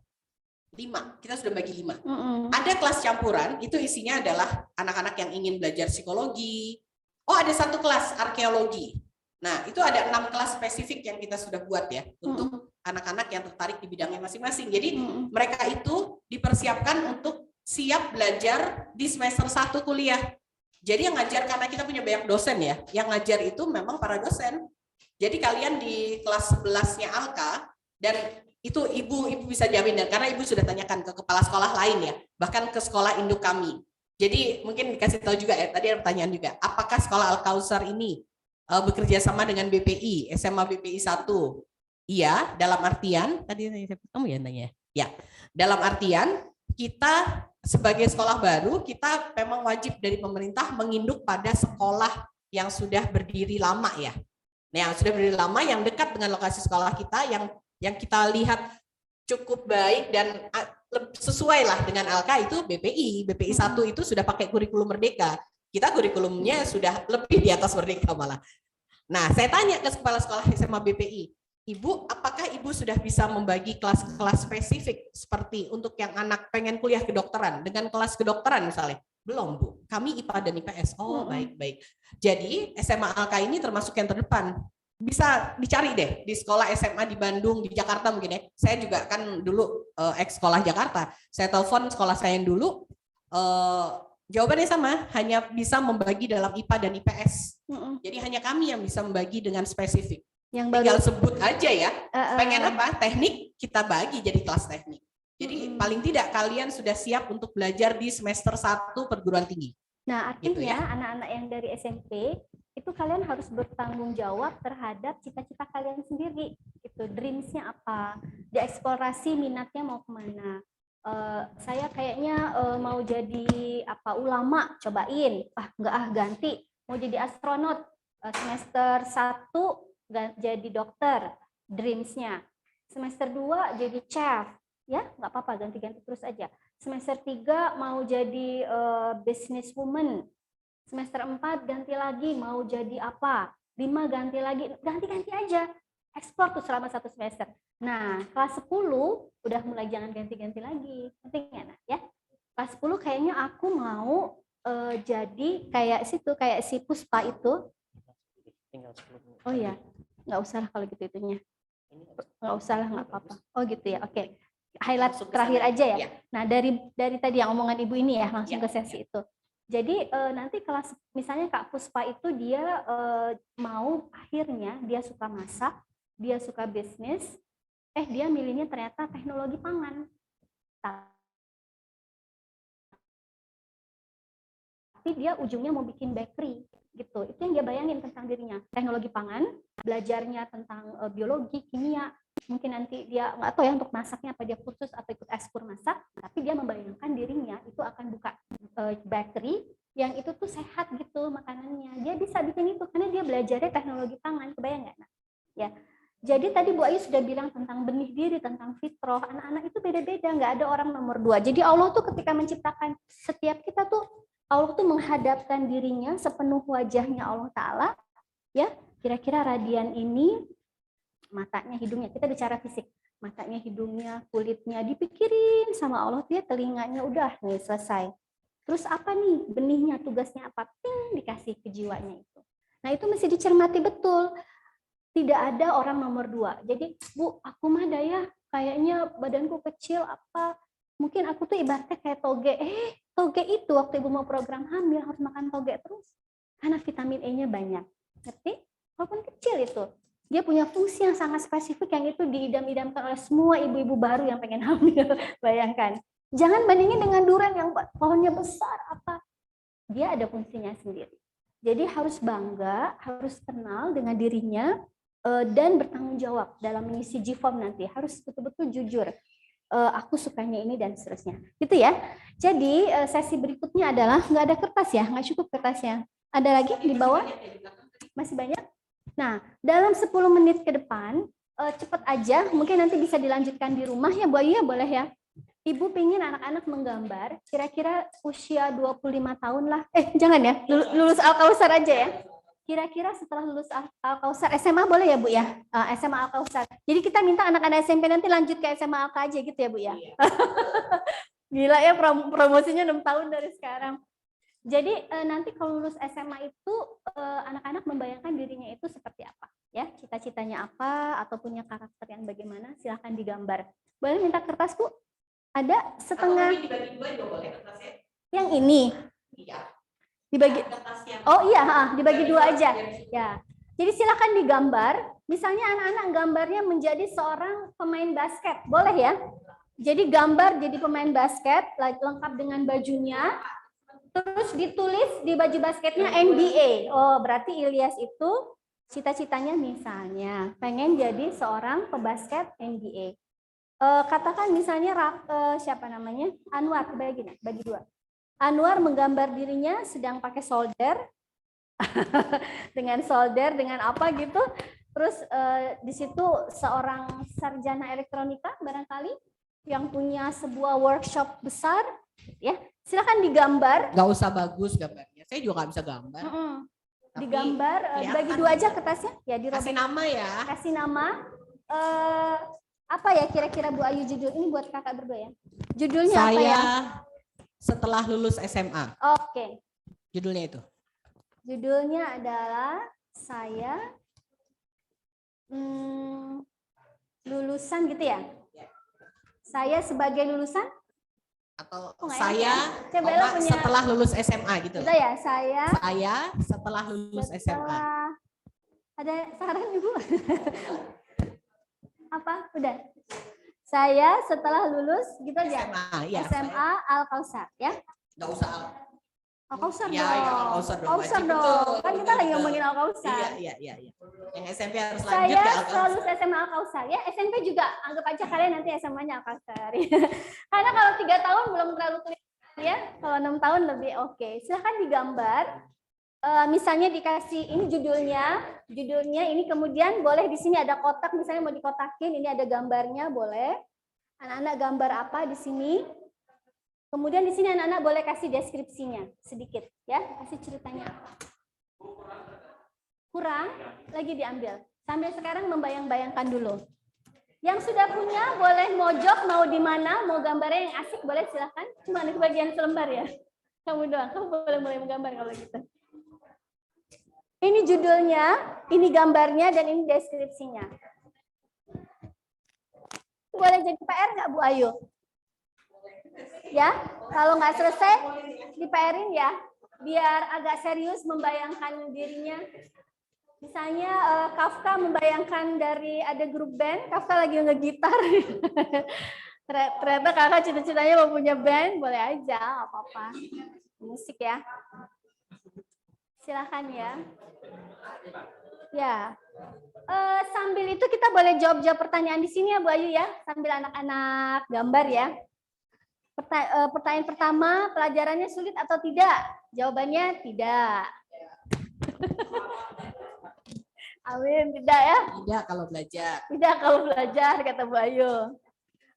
5, kita sudah bagi 5. Ada kelas campuran, itu isinya adalah anak-anak yang ingin belajar psikologi. Oh, ada 1 kelas arkeologi. Nah, itu ada 6 kelas spesifik yang kita sudah buat ya, untuk anak-anak yang tertarik di bidangnya masing-masing. Jadi mereka itu dipersiapkan untuk siap belajar di semester 1 kuliah. Jadi yang ngajar, karena kita punya banyak dosen ya, yang ngajar itu memang para dosen. Jadi kalian di kelas 11-nya Alka, dan itu ibu bisa jamin, dan karena ibu sudah tanyakan ke kepala sekolah lain ya, bahkan ke sekolah induk kami. Jadi mungkin dikasih tahu juga ya, tadi ada pertanyaan juga, apakah sekolah Al-Kautsar ini bekerja sama dengan BPI, SMA BPI 1? Iya, dalam artian, tadi kamu ya nanya ya, dalam artian kita sebagai sekolah baru, kita memang wajib dari pemerintah menginduk pada sekolah yang sudah berdiri lama ya. Nah, yang sudah berdiri lama, yang dekat dengan lokasi sekolah kita, yang kita lihat cukup baik dan sesuai lah dengan Alka, itu BPI 1 itu sudah pakai kurikulum Merdeka. Kita kurikulumnya sudah lebih di atas Merdeka malah. Nah, saya tanya ke kepala sekolah SMA BPI, Ibu, apakah Ibu sudah bisa membagi kelas-kelas spesifik seperti untuk yang anak pengen kuliah kedokteran dengan kelas kedokteran misalnya? Belum, Bu. Kami IPA dan IPS. Oh, baik-baik. Jadi SMA Alka ini termasuk yang terdepan. Bisa dicari deh di sekolah SMA di Bandung, di Jakarta mungkin ya. Saya juga kan dulu ex sekolah Jakarta. Saya telepon sekolah saya yang dulu, jawabannya sama, hanya bisa membagi dalam IPA dan IPS. Jadi hanya kami yang bisa membagi dengan spesifik. Yang Tinggal baru sebut aja ya. Pengen apa? Teknik kita bagi jadi kelas teknik. Jadi paling tidak kalian sudah siap untuk belajar di semester 1 perguruan tinggi. Nah, artinya Gitu ya. anak-anak yang dari SMP itu kalian harus bertanggung jawab terhadap cita-cita kalian sendiri. Itu dreams-nya apa? Dieksplorasi minatnya mau kemana? Saya kayaknya mau jadi apa ulama, cobain. Enggak ganti. Mau jadi astronot semester 1 jadi dokter, dreams-nya. Semester 2 jadi chef, ya nggak apa-apa, ganti-ganti terus aja. Semester 3 mau jadi businesswoman. Semester 4 ganti lagi mau jadi apa. 5 ganti lagi, ganti-ganti aja. Explore tuh selama 1 semester. Nah, kelas 10 udah mulai jangan ganti-ganti lagi. Penting ya? Kelas 10 kayaknya aku mau jadi kayak si Puspa itu. Oh ya, nggak usah lah kalau gitu itunya. Nggak usah lah, nggak apa-apa. Oh gitu ya, oke. Highlight terakhir aja ya. Nah dari tadi yang omongan ibu ini ya, langsung ke sesi itu. Jadi nanti kelas misalnya Kak Puspa itu dia mau akhirnya dia suka masak, dia suka bisnis, dia milihnya ternyata teknologi pangan. Tapi dia ujungnya mau bikin bakery gitu. Itu yang dia bayangin tentang dirinya. Teknologi pangan, belajarnya tentang biologi, kimia, mungkin nanti dia nggak tahu ya untuk masaknya apa dia kursus atau ikut ekskul masak, tapi dia membayangkan dirinya itu akan buka bakery yang itu tuh sehat gitu makanannya. Dia bisa bikin itu karena dia belajarnya teknologi pangan. Kebayang nggak? Nah, ya. Jadi tadi Bu Ayu sudah bilang tentang benih diri, tentang fitrah. Anak-anak itu beda-beda, nggak ada orang nomor 2. Jadi Allah tuh ketika menciptakan setiap kita tuh, Allah tuh menghadapkan dirinya sepenuh wajahnya Allah Ta'ala. Ya, kira-kira Radian ini matanya, hidungnya, kita bicara fisik. Matanya, hidungnya, kulitnya dipikirin sama Allah. Dia telinganya udah nih selesai. Terus apa nih benihnya, tugasnya apa? Ting, dikasih ke jiwanya itu. Nah itu mesti dicermati betul. Tidak ada orang nomor 2. Jadi Bu, aku mah daya kayaknya badanku kecil apa. Mungkin aku tuh ibaratnya kayak toge. Toge itu waktu ibu mau program hamil harus makan toge terus. Karena vitamin E-nya banyak. Ngerti? Walaupun kecil itu. Dia punya fungsi yang sangat spesifik yang itu diidam-idamkan oleh semua ibu-ibu baru yang pengen hamil. Bayangkan. Jangan bandingin dengan durian yang pohonnya besar apa. Dia ada fungsinya sendiri. Jadi harus bangga, harus kenal dengan dirinya dan bertanggung jawab dalam mengisi G-form nanti. Harus betul-betul jujur. Aku sukanya ini dan seterusnya. Gitu ya. Jadi sesi berikutnya adalah nggak ada kertas ya, nggak cukup kertasnya. Ada lagi di bawah? Masih banyak? Nah, dalam 10 menit ke depan, cepat aja, mungkin nanti bisa dilanjutkan di rumah ya Bu Ayu ya, boleh ya. Ibu pengen anak-anak menggambar, kira-kira usia 25 tahun lah. Jangan ya, lulus Al-Kausar aja ya. Kira-kira setelah lulus Al-Kausar, SMA boleh ya Bu ya? SMA Al-Kausar. Jadi kita minta anak-anak SMP nanti lanjut ke SMA Al-Ka aja gitu ya Bu ya? Gila ya promosinya 6 tahun dari sekarang. Jadi nanti kalau lulus SMA itu anak-anak membayangkan dirinya itu seperti apa? Ya, cita-citanya apa atau punya karakter yang bagaimana? Silahkan digambar. Boleh minta kertas Bu? Ada setengah. Dibagi 2 juga boleh kertasnya. Yang ini. Iya. Dibagi. Oh iya, dibagi 2 aja. Ya. Jadi silakan digambar. Misalnya anak-anak gambarnya menjadi seorang pemain basket, boleh ya? Jadi gambar jadi pemain basket, lengkap dengan bajunya. Terus ditulis di baju basketnya NBA. Oh, berarti Ilyas itu cita-citanya misalnya pengen jadi seorang pebasket NBA. Katakan misalnya siapa namanya? Anwar, bagi 2. Anwar menggambar dirinya sedang pakai solder, dengan apa gitu. Terus di situ seorang sarjana elektronika barangkali yang punya sebuah workshop besar, ya silakan digambar. Gak usah bagus gambarnya, saya juga nggak bisa gambar. Digambar, dibagi 2 aja kertasnya, ya dirobek. Kasih nama ya. Kasih nama. Apa ya kira-kira Bu Ayu judul ini buat kakak berdua ya? Judulnya apa Saya ya? setelah lulus SMA. Oke. Judulnya itu. Judulnya adalah saya lulusan gitu ya? Saya sebagai lulusan? Atau Oh, nggak saya ya? Coba Ella punya- setelah lulus SMA gitu. Udah ya, saya Setelah lulus SMA. setelah ada saran Ibu? Apa? Udah. Saya setelah lulus gitu aja. SMA, ya. SMA Al-Kausar ya. Nggak usah. Al-Kausar Ya, dong. ya, Al-Kausar dong, Al-Kausar wajib. dong. Betul, Kan kita betul, lagi betul. ngomongin Al-Kausar. Iya. Yang SMP harus lanjut Saya ke Al-Kausar. lulus SMA Al-Kausar ya. SMP juga anggap aja kalian nanti SMA-nya Al-Kausar. Karena kalau 3 tahun belum terlalu kelihatan ya. Kalau 6 tahun lebih oke. Silahkan digambar. Misalnya dikasih ini judulnya ini kemudian boleh di sini ada kotak misalnya mau dikotakin ini ada gambarnya boleh. Anak-anak gambar apa di sini? Kemudian di sini anak-anak boleh kasih deskripsinya sedikit ya, kasih ceritanya apa. Kurang lagi diambil. Sambil sekarang membayang-bayangkan dulu. Yang sudah punya boleh mojok mau di mana, mau gambarnya yang asik boleh silahkan. Cuma ada kebagian selembar ya. Kamu doang, kamu boleh mulai menggambar kalau gitu. Ini judulnya, ini gambarnya, dan ini deskripsinya. Boleh jadi PR nggak Bu Ayu? Ya, kalau nggak selesai, di PR-in ya, biar agak serius membayangkan dirinya. Misalnya Kafka membayangkan dari ada grup band, Kafka lagi ngegitar. Ternyata kakak cita-citanya mau punya band, boleh aja, nggak apa-apa. Musik ya. Silakan ya. Ya. Sambil itu kita boleh jawab pertanyaan di sini ya Bu Ayu ya, sambil anak-anak gambar ya. Pertanyaan pertama, pelajarannya sulit atau tidak? Jawabannya tidak. Amin, tidak ya? Tidak kalau belajar. Tidak kalau belajar, kata Bu Ayu.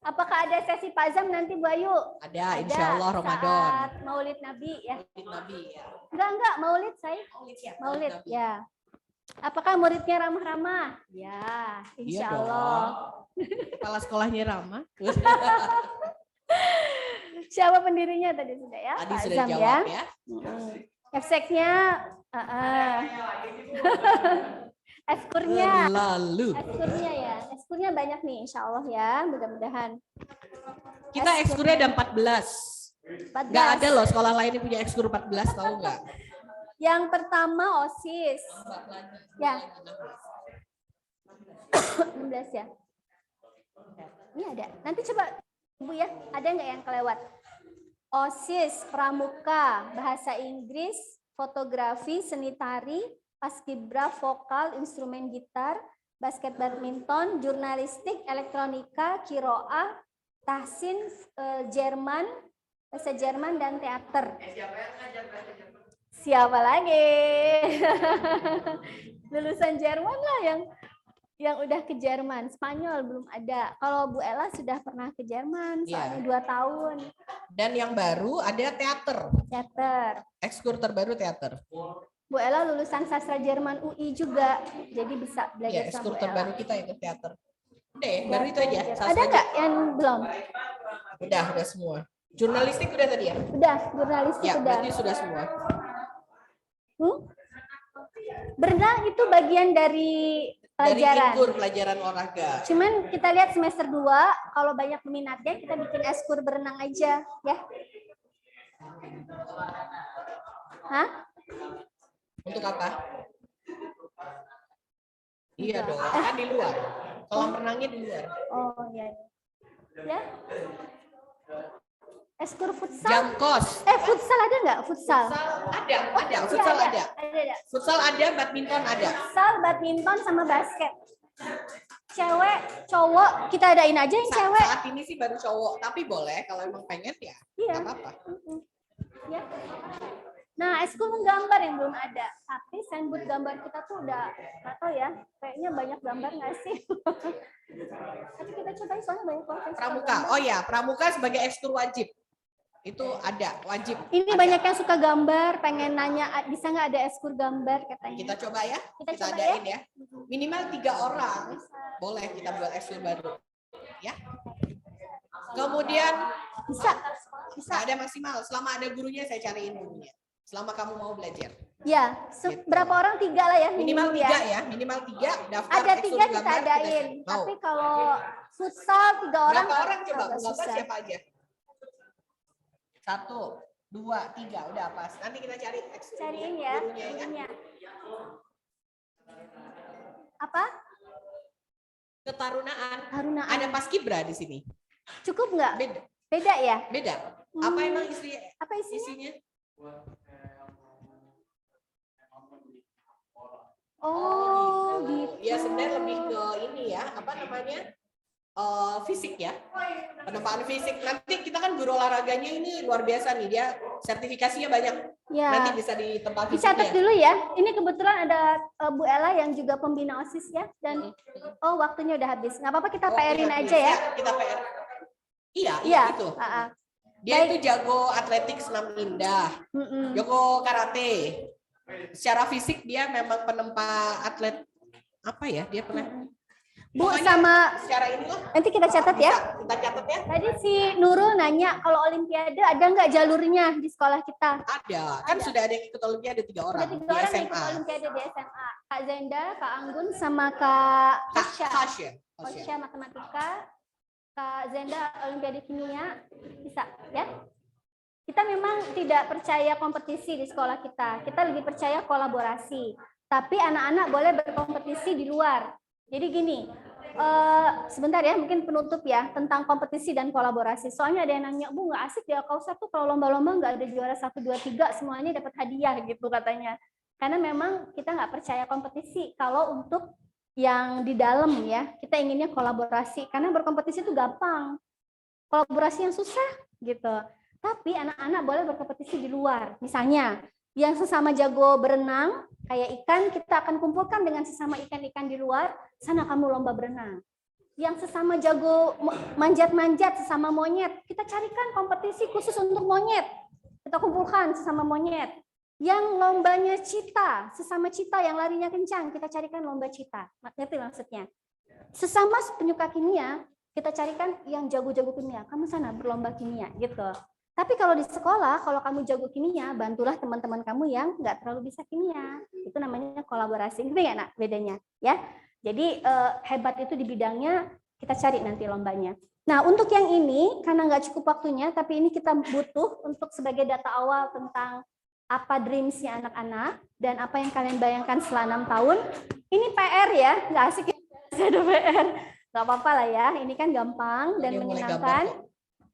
Apakah ada sesi pazam nanti Bu Ayu? Ada, insya Allah Ramadan. Saat Maulid Nabi ya? Nabi ya. Enggak, Maulid saya. Maulid, Nabi. ya. Apakah muridnya ramah-ramah? Ya, insya Iya Allah. dong. Kepala sekolahnya ramah. Siapa pendirinya tadi sudah ya? Tadi Pak sudah Zam dijawab ya. Efseknya, eskurnya. Lalu. Eskurnya ya. Eskurnya banyak nih insya Allah ya. Mudah-mudahan. Kita ekskurnya ada 14. 14. Nggak ada loh sekolah lain yang punya ekskur 14, tahu nggak? Yang pertama OSIS. Ya. 16 ya. Ini ada. Nanti coba Bu ya, ada nggak yang kelewat? OSIS, pramuka, bahasa Inggris, fotografi, seni tari, paskibra, vokal, instrumen gitar, basket badminton, jurnalistik, elektronika, kiroah, tahsin, Jerman, bahasa Jerman, dan teater. Siapa lagi? Lulusan Jerman lah yang udah ke Jerman. Spanyol belum ada. Kalau Bu Ella sudah pernah ke Jerman, soalnya 2 tahun. Dan yang baru ada teater. Teater. Ekskur terbaru teater. Bu Ella lulusan sastra Jerman UI juga, jadi bisa Ya, belajar sama ekskur Bu terbaru Ella. kita itu teater. Udah ya, baru itu aja. Ada Sastra nggak yang belum? Udah semua. Jurnalistik udah tadi ya? Udah, jurnalistik Ya, udah. berarti sudah semua. Berenang itu bagian dari Dari pelajaran. Inkur, pelajaran olahraga. Cuman kita lihat semester 2, kalau banyak peminatnya kita bikin eskur berenang aja, ya. Hah? Untuk apa? Iya dong, kan di luar. Kolam renangnya di luar. Oh iya. Ya. Eskur futsal. Jam kos. Futsal ada nggak? Futsal. Ada. Iya, Futsal ada. Ada. Futsal ada, badminton ada. Futsal, badminton, sama basket. Cewek, cowok, kita adain aja yang cewek. Saat ini sih baru cowok, tapi boleh kalau emang pengen ya. Iya. Nggak apa-apa. Ya. Nah, eskul menggambar yang belum ada. Tapi sandbook gambar kita tuh udah, nggak tahu ya, kayaknya banyak gambar nggak sih? Tapi kita cobain soalnya banyak banget. Pramuka. Oh ya, pramuka sebagai ekskur wajib. Itu ada, wajib. Ini ada. banyak yang suka gambar, pengen nanya bisa nggak ada eskul gambar katanya. Kita coba ya, Kita kita coba adain ya. Minimal 3 orang, boleh kita buat ekskul baru. Ya. Kemudian Bisa. nggak ada maksimal, selama ada gurunya saya cariin gurunya. Selama kamu mau belajar. Ya, berapa orang? 3 lah ya Minimal minimum 3 ya, minimal 3 daftar Ada ekskul 3 kita gambar, adain. Mau. Tapi kalau futsal 3 orang. Berapa orang coba? agak Gambar susah. siapa aja? 1, 2, 3, udah pas. Nanti kita cari ekskul Cariin ya gurunya ya. gurunya. Apa? Ketarunaan. Tarunaan. Ada paskibra di sini. Cukup nggak? Beda. Beda ya? Beda. Apa Hmm. emang isi Apa isinya? isinya? Oh, gitu. Ya sebenarnya lebih ke ini ya, apa namanya? Fisik ya. Penempaan fisik. Nanti kita kan guru olahraganya ini luar biasa nih, dia sertifikasinya banyak. Ya. Nanti bisa di tempat Dicatat dulu ya. Ini kebetulan ada Bu Ella yang juga pembina OSIS ya. Dan waktunya udah habis. Nggak apa-apa kita PR-in aja ya. Kita PR. Iya, Iya. itu. Ah. Dia itu jago atletik senam indah, jago karate. Secara fisik dia memang penempa atlet apa ya? Dia pernah. Bu Pokoknya sama secara inilah. nanti kita catat ya. Kita catat ya. Tadi si Nurul nanya kalau Olimpiade ada nggak jalurnya di sekolah kita? Ada. Kan sudah ada yang ikut Olimpiade 3 orang Ada 3 di orang yang SMA. ikut Olimpiade di SMA. Kak Zenda, Kak Anggun, sama Kak Tasya. Tasya. Tasya matematika, Kak Zenda Olimpiade kimia, bisa ya? Kita memang tidak percaya kompetisi di sekolah kita. Kita lebih percaya kolaborasi. Tapi anak-anak boleh berkompetisi di luar. Jadi gini, sebentar ya, mungkin penutup ya tentang kompetisi dan kolaborasi. Soalnya ada yang nanya, Bu, nggak asik ya Alkausa tuh kalau lomba-lomba nggak ada juara 1, 2, 3, semuanya dapat hadiah gitu katanya. Karena memang kita nggak percaya kompetisi. Kalau untuk yang di dalam ya, kita inginnya kolaborasi. Karena berkompetisi itu gampang. Kolaborasi yang susah gitu. Tapi anak-anak boleh berkompetisi di luar. Misalnya, yang sesama jago berenang, kayak ikan, kita akan kumpulkan dengan sesama ikan-ikan di luar, sana kamu lomba berenang. Yang sesama jago manjat-manjat, sesama monyet, kita carikan kompetisi khusus untuk monyet. Kita kumpulkan sesama monyet. Yang lombanya cita, sesama cita yang larinya kencang, kita carikan lomba cita. Ngerti maksudnya? Sesama penyuka kimia, kita carikan yang jago-jago kimia. Kamu sana berlomba kimia, gitu. Tapi kalau di sekolah, kalau kamu jago kimia, bantulah teman-teman kamu yang nggak terlalu bisa kimia. Itu namanya kolaborasi. Ngerti nggak, Nak, bedanya? Ya. Jadi hebat itu di bidangnya, kita cari nanti lombanya. Nah, untuk yang ini, karena nggak cukup waktunya, tapi ini kita butuh untuk sebagai data awal tentang apa dreams-nya anak-anak, dan apa yang kalian bayangkan setelah 6 tahun. Ini PR ya, nggak asik ya, ada PR. Nggak apa-apa lah ya, ini kan gampang dan menyenangkan.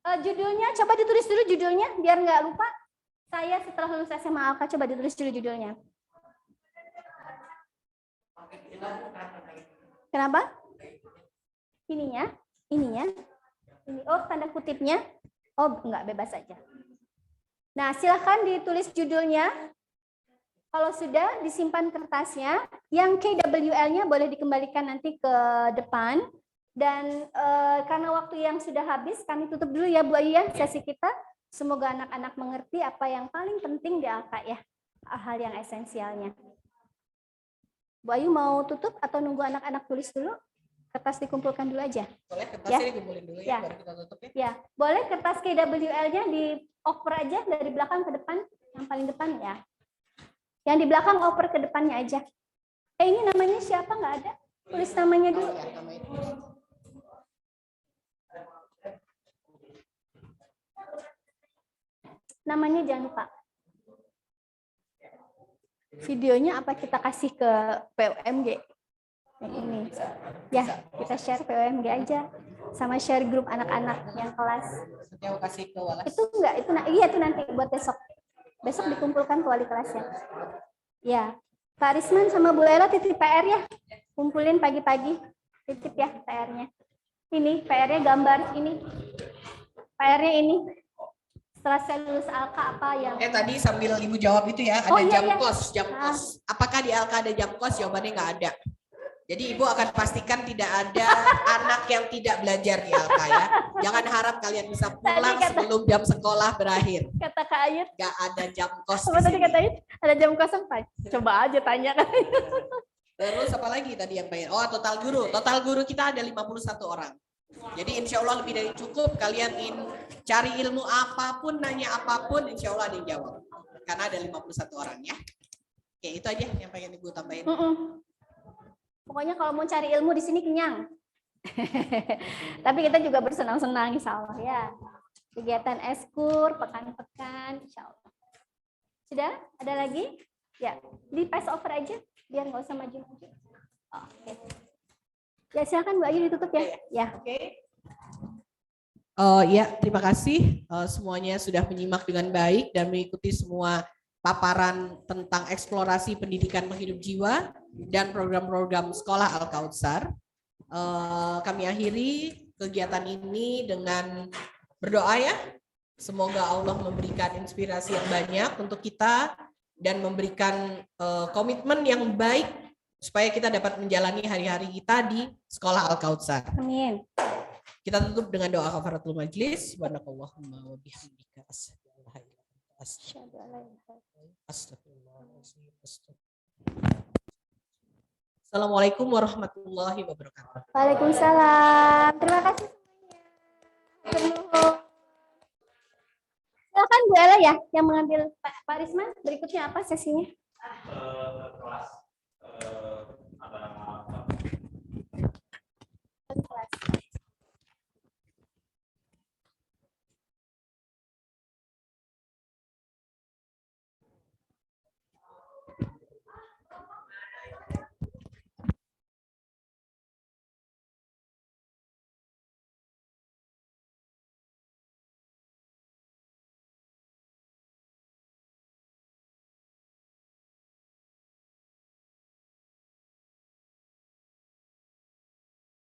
Judulnya, coba ditulis dulu judulnya, biar nggak lupa. Saya setelah lulus SMA Alka, coba ditulis dulu judulnya. Kenapa? Ininya, ini. Oh, tanda kutipnya. Oh, enggak, bebas saja. Nah, silahkan ditulis judulnya. Kalau sudah, disimpan kertasnya. Yang KWL-nya boleh dikembalikan nanti ke depan. Dan karena waktu yang sudah habis, kami tutup dulu ya Bu Ayu ya sesi kita. Semoga anak-anak mengerti apa yang paling penting di Alka ya. Hal yang esensialnya. Bu Ayu mau tutup atau nunggu anak-anak tulis dulu? Kertas dikumpulkan dulu aja. Boleh kertasnya dikumpulin dulu ya, baru kita tutup ya. Ya, boleh kertas KWL-nya dioper aja dari belakang ke depan, yang paling depan ya. Yang di belakang oper ke depannya aja. Ini namanya siapa, nggak ada? Tulis namanya dulu. Namanya jangan lupa. Videonya apa kita kasih ke PUMG? Yang ini. Ya, kita share PUMG aja. Sama share grup anak-anak yang kelas. Saya kasih ke Walas. Itu enggak, itu nanti buat besok. Besok dikumpulkan ke wali kelasnya. Ya, Pak Risman sama Bu Ella titip PR ya. Kumpulin pagi-pagi. Titip ya PR-nya. Ini PR-nya gambar ini. PR-nya ini. Setelah saya lulus Alka apa yang Tadi sambil Ibu jawab itu ya, ada Oh, iya, jam iya. kos. Apakah di Alka ada jam kos? Jawabannya nggak ada. Jadi Ibu akan pastikan tidak ada anak yang tidak belajar di Alka ya. Jangan harap kalian bisa pulang sebelum jam sekolah berakhir. Kata Kak Ayut, Gak ada jam kos di apa tadi sini. kata Ayut? Ada jam kosong, Pak. Coba aja tanya kan. Terus apa lagi tadi yang pengen? Oh, total guru. Total guru kita ada 51 orang. Jadi insya Allah lebih dari cukup. Kalian ingin cari ilmu apapun, nanya apapun, insya Allah ada yang jawab. Karena ada 51 orang ya. Oke, itu aja yang pengen Ibu tambahin. Pokoknya kalau mau cari ilmu di sini kenyang. Tapi kita juga bersenang-senang insya Allah ya. Kegiatan eskur, pekan-pekan, insya Allah. Sudah? Ada lagi? Ya, di pass over aja, biar nggak usah maju-maju. Oke. Ya silakan Bu Ayu ditutup ya. Ya. Oke. Ya, terima kasih. Semuanya sudah menyimak dengan baik dan mengikuti semua paparan tentang eksplorasi pendidikan penghidup jiwa dan program-program sekolah Al-Kautsar. Kami akhiri kegiatan ini dengan berdoa ya. Semoga Allah memberikan inspirasi yang banyak untuk kita dan memberikan komitmen yang baik supaya kita dapat menjalani hari-hari kita di sekolah Al-Kautsar. Amin. Kita tutup dengan doa kafaratul majlis. Subhanakallahumma wa bihamdika asyhadu an la ilaha illa anta astaghfiruka. Assalamualaikum warahmatullahi wabarakatuh. Waalaikumsalam. Terima kasih semuanya. Silakan Bu Ella ya yang mengambil Pak Risman. Berikutnya apa sesinya?